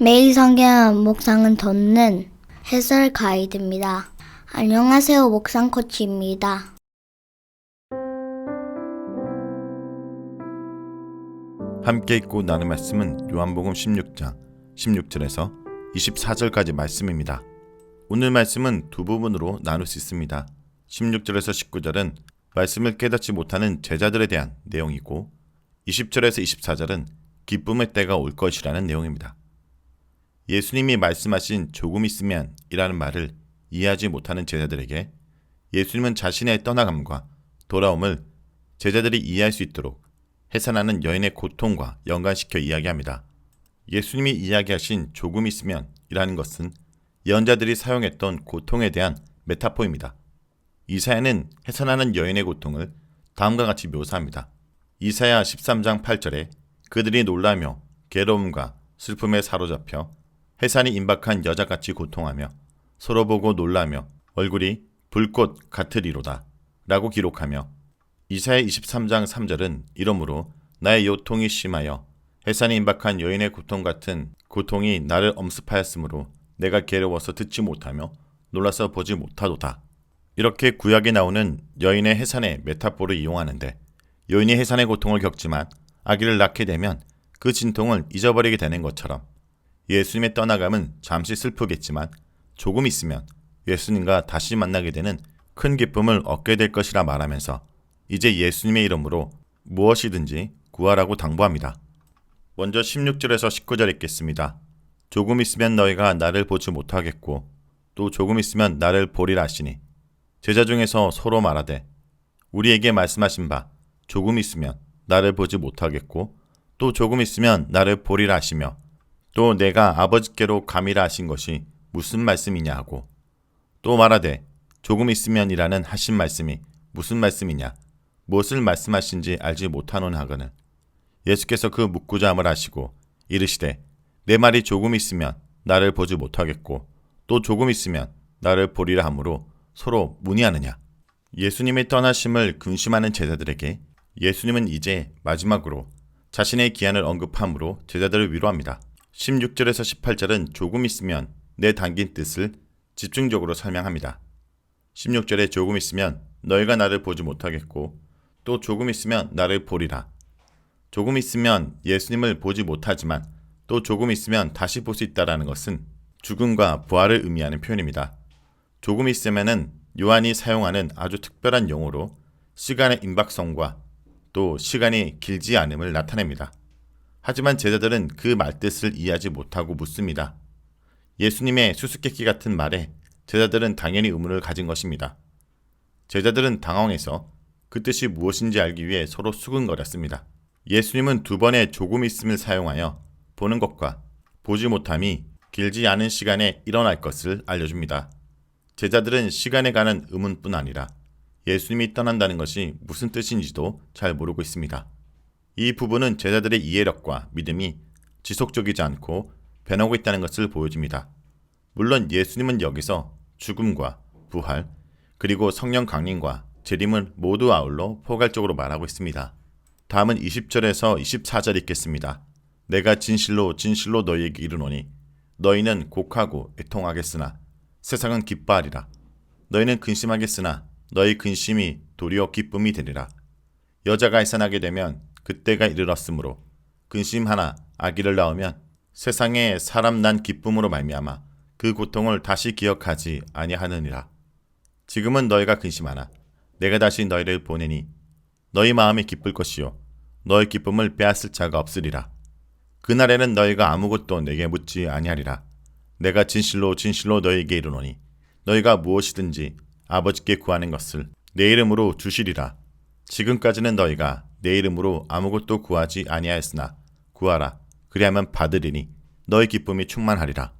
매일 성경 묵상은 돕는 해설 가이드입니다. 안녕하세요. 묵상 코치입니다. 함께 읽고 나눌 말씀은 요한복음 16장 16절에서 24절까지 말씀입니다. 오늘 말씀은 두 부분으로 나눌 수 있습니다. 16절에서 19절은 말씀을 깨닫지 못하는 제자들에 대한 내용이고 20절에서 24절은 기쁨의 때가 올 것이라는 내용입니다. 예수님이 말씀하신 조금 있으면 이라는 말을 이해하지 못하는 제자들에게 예수님은 자신의 떠나감과 돌아옴을 제자들이 이해할 수 있도록 해산하는 여인의 고통과 연관시켜 이야기합니다. 예수님이 이야기하신 조금 있으면 이라는 것은 예언자들이 사용했던 고통에 대한 메타포입니다. 이사야는 해산하는 여인의 고통을 다음과 같이 묘사합니다. 이사야 13장 8절에 그들이 놀라며 괴로움과 슬픔에 사로잡혀 해산이 임박한 여자같이 고통하며 서로 보고 놀라며 얼굴이 불꽃 같으리로다 라고 기록하며 이사야 23장 3절은 이러므로 나의 요통이 심하여 해산이 임박한 여인의 고통 같은 고통이 나를 엄습하였으므로 내가 괴로워서 듣지 못하며 놀라서 보지 못하도다. 이렇게 구약에 나오는 여인의 해산의 메타포를 이용하는데 여인이 해산의 고통을 겪지만 아기를 낳게 되면 그 진통을 잊어버리게 되는 것처럼 예수님의 떠나감은 잠시 슬프겠지만 조금 있으면 예수님과 다시 만나게 되는 큰 기쁨을 얻게 될 것이라 말하면서 이제 예수님의 이름으로 무엇이든지 구하라고 당부합니다. 먼저 16절에서 19절 읽겠습니다. 조금 있으면 너희가 나를 보지 못하겠고 또 조금 있으면 나를 보리라 하시니 제자 중에서 서로 말하되 우리에게 말씀하신 바 조금 있으면 나를 보지 못하겠고 또 조금 있으면 나를 보리라 하시며 또 내가 아버지께로 감이라 하신 것이 무슨 말씀이냐 하고 또 말하되 조금 있으면이라는 하신 말씀이 무슨 말씀이냐 무엇을 말씀하신지 알지 못하노니 하거늘 예수께서 그 묻고자 함을 하시고 이르시되 내 말이 조금 있으면 나를 보지 못하겠고 또 조금 있으면 나를 보리라 하므로 서로 문의하느냐. 예수님의 떠나심을 근심하는 제자들에게 예수님은 이제 마지막으로 자신의 기한을 언급함으로 제자들을 위로합니다. 16절에서 18절은 조금 있으면 내 담긴 뜻을 집중적으로 설명합니다. 16절에 조금 있으면 너희가 나를 보지 못하겠고 또 조금 있으면 나를 보리라. 조금 있으면 예수님을 보지 못하지만 또 조금 있으면 다시 볼 수 있다는 것은 죽음과 부활을 의미하는 표현입니다. 조금 있으면은 요한이 사용하는 아주 특별한 용어로 시간의 임박성과 또 시간이 길지 않음을 나타냅니다. 하지만 제자들은 그 말뜻을 이해하지 못하고 묻습니다. 예수님의 수수께끼 같은 말에 제자들은 당연히 의문을 가진 것입니다. 제자들은 당황해서 그 뜻이 무엇인지 알기 위해 서로 수근거렸습니다. 예수님은 두 번의 조금 있음을 사용하여 보는 것과 보지 못함이 길지 않은 시간에 일어날 것을 알려줍니다. 제자들은 시간에 관한 의문뿐 아니라 예수님이 떠난다는 것이 무슨 뜻인지도 잘 모르고 있습니다. 이 부분은 제자들의 이해력과 믿음이 지속적이지 않고 변하고 있다는 것을 보여줍니다. 물론 예수님은 여기서 죽음과 부활 그리고 성령 강림과 재림을 모두 아울러 포괄적으로 말하고 있습니다. 다음은 20절에서 24절 읽겠습니다. 내가 진실로 진실로 너희에게 이르노니 너희는 곡하고 애통하겠으나 세상은 기뻐하리라. 너희는 근심하겠으나 너희 근심이 도리어 기쁨이 되리라. 여자가 해산하게 되면 그때가 이르렀으므로 근심하나 아기를 낳으면 세상에 사람 난 기쁨으로 말미암아 그 고통을 다시 기억하지 아니하느니라. 지금은 너희가 근심하나 내가 다시 너희를 보내니 너희 마음이 기쁠 것이요 너희 기쁨을 빼앗을 자가 없으리라. 그날에는 너희가 아무것도 내게 묻지 아니하리라. 내가 진실로 진실로 너희에게 이르노니 너희가 무엇이든지 아버지께 구하는 것을 내 이름으로 주시리라. 지금까지는 너희가 내 이름으로 아무것도 구하지 아니하였으나 구하라. 그리하면 받으리니 너희 기쁨이 충만하리라.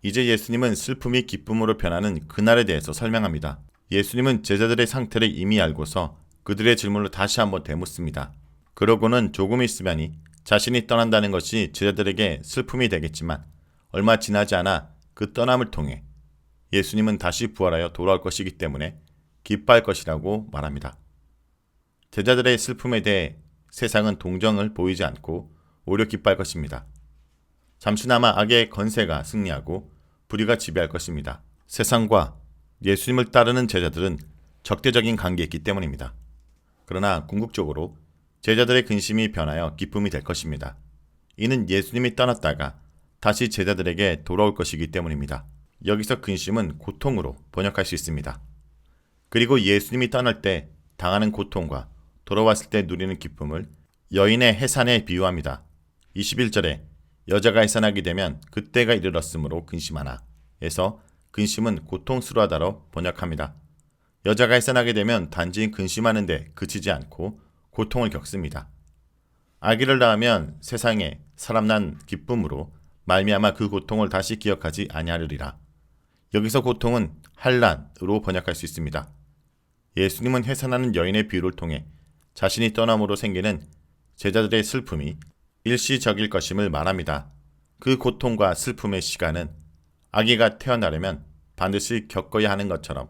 이제 예수님은 슬픔이 기쁨으로 변하는 그날에 대해서 설명합니다. 예수님은 제자들의 상태를 이미 알고서 그들의 질문을 다시 한번 되묻습니다. 그러고는 조금 있으면이 자신이 떠난다는 것이 제자들에게 슬픔이 되겠지만 얼마 지나지 않아 그 떠남을 통해 예수님은 다시 부활하여 돌아올 것이기 때문에 기뻐할 것이라고 말합니다. 제자들의 슬픔에 대해 세상은 동정을 보이지 않고 오히려 기뻐할 것입니다. 잠시나마 악의 건세가 승리하고 불의가 지배할 것입니다. 세상과 예수님을 따르는 제자들은 적대적인 관계였기 때문입니다. 그러나 궁극적으로 제자들의 근심이 변하여 기쁨이 될 것입니다. 이는 예수님이 떠났다가 다시 제자들에게 돌아올 것이기 때문입니다. 여기서 근심은 고통으로 번역할 수 있습니다. 그리고 예수님이 떠날 때 당하는 고통과 돌아왔을 때 누리는 기쁨을 여인의 해산에 비유합니다. 21절에 여자가 해산하게 되면 그때가 이르렀으므로 근심하나 에서 근심은 고통스러하다로 번역합니다. 여자가 해산하게 되면 단지 근심하는 데 그치지 않고 고통을 겪습니다. 아기를 낳으면 세상에 사람 난 기쁨으로 말미암아 그 고통을 다시 기억하지 아니하리라. 여기서 고통은 환난으로 번역할 수 있습니다. 예수님은 해산하는 여인의 비유를 통해 자신이 떠남으로 생기는 제자들의 슬픔이 일시적일 것임을 말합니다. 그 고통과 슬픔의 시간은 아기가 태어나려면 반드시 겪어야 하는 것처럼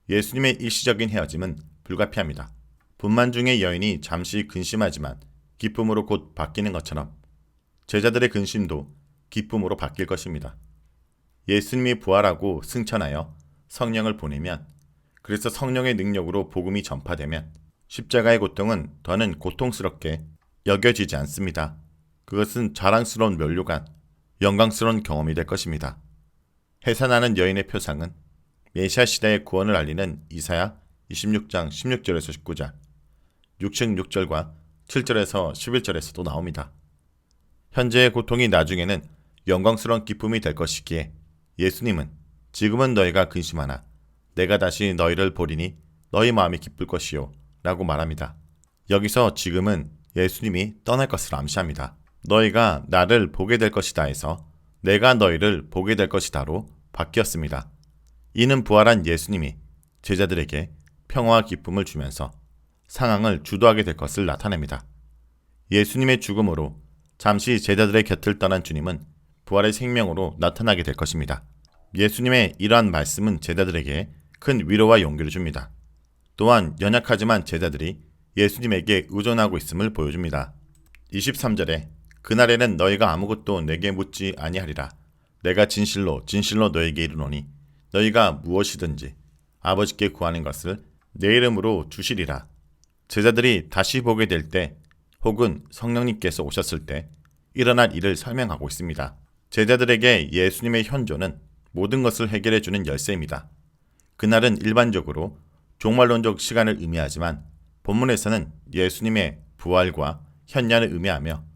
예수님의 일시적인 헤어짐은 불가피합니다. 분만 중에 여인이 잠시 근심하지만 기쁨으로 곧 바뀌는 것처럼 제자들의 근심도 기쁨으로 바뀔 것입니다. 예수님이 부활하고 승천하여 성령을 보내면, 그래서 성령의 능력으로 복음이 전파되면 십자가의 고통은 더는 고통스럽게 여겨지지 않습니다. 그것은 자랑스러운 면류관, 영광스러운 경험이 될 것입니다. 해산하는 여인의 표상은 메시아 시대의 구원을 알리는 이사야 26장 16절에서 19절, 6층 6절과 7절에서 11절에서도 나옵니다. 현재의 고통이 나중에는 영광스러운 기쁨이 될 것이기에 예수님은 지금은 너희가 근심하나 내가 다시 너희를 보리니 너희 마음이 기쁠 것이요 라고 말합니다. 여기서 지금은 예수님이 떠날 것을 암시합니다. 너희가 나를 보게 될 것이다 해서 내가 너희를 보게 될 것이다로 바뀌었습니다. 이는 부활한 예수님이 제자들에게 평화와 기쁨을 주면서 상황을 주도하게 될 것을 나타냅니다. 예수님의 죽음으로 잠시 제자들의 곁을 떠난 주님은 부활의 생명으로 나타나게 될 것입니다. 예수님의 이러한 말씀은 제자들에게 큰 위로와 용기를 줍니다. 또한 연약하지만 제자들이 예수님에게 의존하고 있음을 보여줍니다. 23절에 그날에는 너희가 아무것도 내게 묻지 아니하리라. 내가 진실로 진실로 너희에게 이르노니 너희가 무엇이든지 아버지께 구하는 것을 내 이름으로 주시리라. 제자들이 다시 보게 될 때 혹은 성령님께서 오셨을 때 일어날 일을 설명하고 있습니다. 제자들에게 예수님의 현존은 모든 것을 해결해 주는 열쇠입니다. 그날은 일반적으로 종말론적 시간을 의미하지만 본문에서는 예수님의 부활과 현란을 의미하며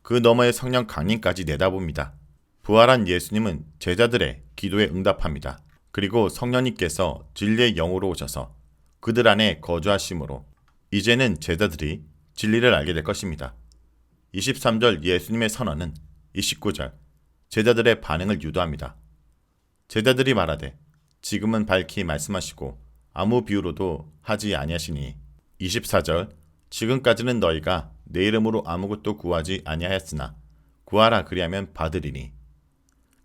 그 너머의 성령 강림까지 내다봅니다. 부활한 예수님은 제자들의 기도에 응답합니다. 그리고 성령님께서 진리의 영으로 오셔서 그들 안에 거주하심으로 이제는 제자들이 진리를 알게 될 것입니다. 23절 예수님의 선언은 29절 제자들의 반응을 유도합니다. 제자들이 말하되 지금은 밝히 말씀하시고 아무 비유로도 하지 아니하시니 24절 지금까지는 너희가 내 이름으로 아무것도 구하지 아니하였으나 구하라 그리하면 받으리니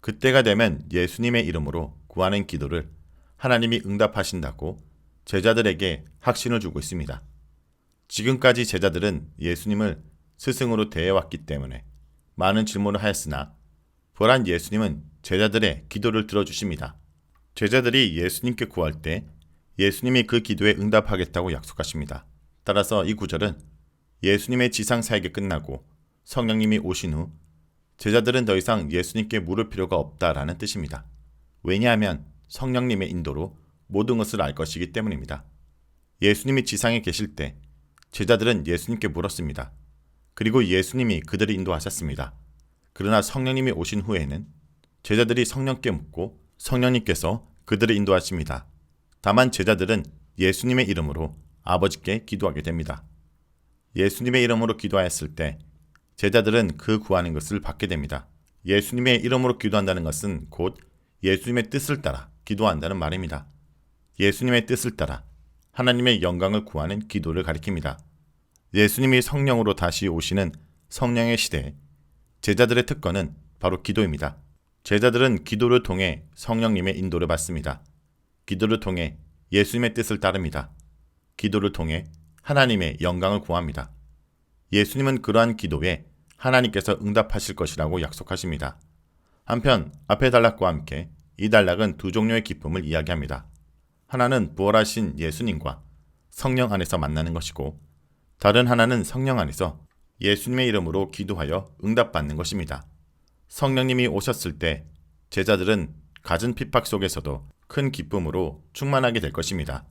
그때가 되면 예수님의 이름으로 구하는 기도를 하나님이 응답하신다고 제자들에게 확신을 주고 있습니다. 지금까지 제자들은 예수님을 스승으로 대해왔기 때문에 많은 질문을 하였으나 부활한 예수님은 제자들의 기도를 들어주십니다. 제자들이 예수님께 구할 때 예수님이 그 기도에 응답하겠다고 약속하십니다. 따라서 이 구절은 예수님의 지상 사역이 끝나고 성령님이 오신 후 제자들은 더 이상 예수님께 물을 필요가 없다라는 뜻입니다. 왜냐하면 성령님의 인도로 모든 것을 알 것이기 때문입니다. 예수님이 지상에 계실 때 제자들은 예수님께 물었습니다. 그리고 예수님이 그들을 인도하셨습니다. 그러나 성령님이 오신 후에는 제자들이 성령께 묻고 성령님께서 그들을 인도하십니다. 다만 제자들은 예수님의 이름으로 아버지께 기도하게 됩니다. 예수님의 이름으로 기도하였을 때 제자들은 그 구하는 것을 받게 됩니다. 예수님의 이름으로 기도한다는 것은 곧 예수님의 뜻을 따라 기도한다는 말입니다. 예수님의 뜻을 따라 하나님의 영광을 구하는 기도를 가리킵니다. 예수님이 성령으로 다시 오시는 성령의 시대에 제자들의 특권은 바로 기도입니다. 제자들은 기도를 통해 성령님의 인도를 받습니다. 기도를 통해 예수님의 뜻을 따릅니다. 기도를 통해 하나님의 영광을 구합니다. 예수님은 그러한 기도에 하나님께서 응답하실 것이라고 약속하십니다. 한편 앞의 단락과 함께 이 단락은 두 종류의 기쁨을 이야기합니다. 하나는 부활하신 예수님과 성령 안에서 만나는 것이고, 다른 하나는 성령 안에서 예수님의 이름으로 기도하여 응답받는 것입니다. 성령님이 오셨을 때 제자들은 갖은 핍박 속에서도 큰 기쁨으로 충만하게 될 것입니다.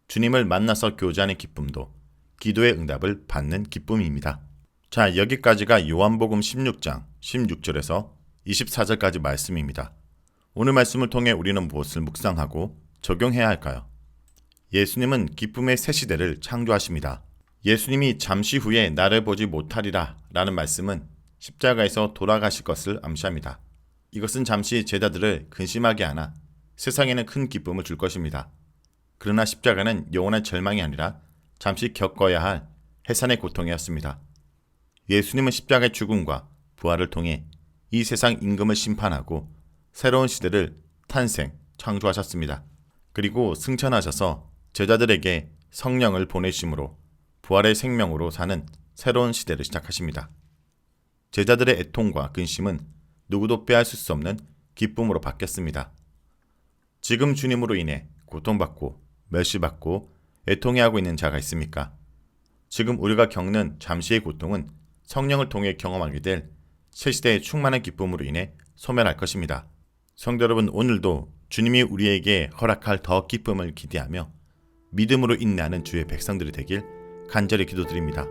주님을 만나서 교제하는 기쁨도 기도의 응답을 받는 기쁨입니다. 자, 여기까지가 요한복음 16장 16절에서 24절까지 말씀입니다. 오늘 말씀을 통해 우리는 무엇을 묵상하고 적용해야 할까요? 예수님은 기쁨의 새 시대를 창조하십니다. 예수님이 잠시 후에 나를 보지 못하리라 라는 말씀은 십자가에서 돌아가실 것을 암시합니다. 이것은 잠시 제자들을 근심하게 하나 세상에는 큰 기쁨을 줄 것입니다. 그러나 십자가는 영원한 절망이 아니라 잠시 겪어야 할 해산의 고통이었습니다. 예수님은 십자가의 죽음과 부활을 통해 이 세상 임금을 심판하고 새로운 시대를 창조하셨습니다. 그리고 승천하셔서 제자들에게 성령을 보내심으로 부활의 생명으로 사는 새로운 시대를 시작하십니다. 제자들의 애통과 근심은 누구도 빼앗을 수 없는 기쁨으로 바뀌었습니다. 지금 주님으로 인해 고통받고 멸시받고 애통해하고 있는 자가 있습니까? 지금 우리가 겪는 잠시의 고통은 성령을 통해 경험하게 될 새 시대의 충만한 기쁨으로 인해 소멸할 것입니다. 성도 여러분, 오늘도 주님이 우리에게 허락할 더 기쁨을 기대하며 믿음으로 인내하는 주의 백성들이 되길 간절히 기도드립니다.